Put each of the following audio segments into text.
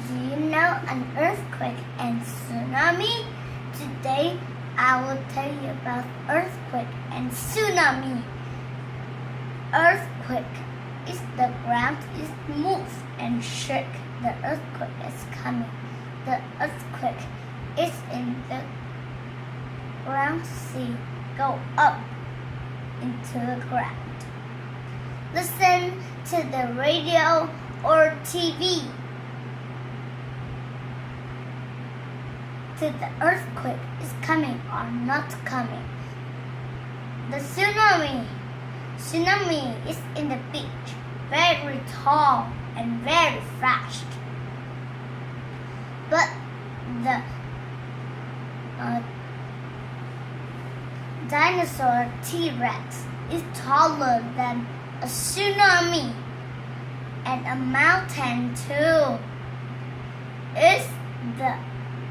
Do you know an earthquake and tsunami? Today I will tell you about earthquake and tsunami. Earthquake is the ground is moved and shake. The earthquake is coming. The earthquake is in the ground. See, go up into the ground. Listen to the radio or TV. To the earthquake is coming or not coming. The tsunami. Tsunami is in the beach, very tall and very fast. But the dinosaur T-Rex is taller than a tsunami, and a mountain too. Is the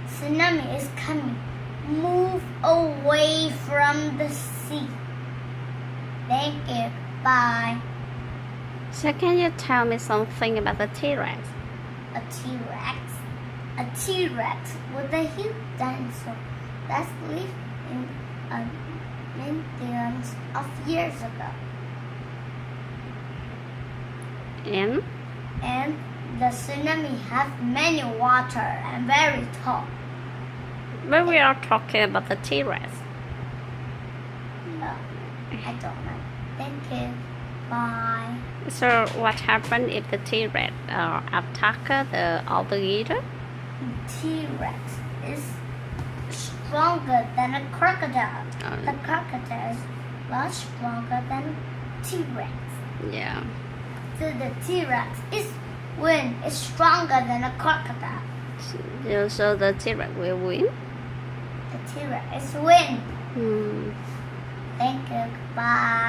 tsunami is coming. Move away from the sea. Thank you. Bye. So can you tell me something about the T-Rex? A T-Rex. A T-Rex was a huge dinosaur that lived in millions of years ago. And the tsunami has many water and very tall. But we are talking about the T-Rex. No, I don't know. Thank you. Bye. So what happened if the T-Rex attack the alligator? T-Rex is stronger than a crocodile. The crocodile is much stronger than T-Rex. Yeah. So the T-Rex is stronger than a crocodile. So the T-Rex will win? The T-Rex win. Hmm. Thank you. Bye.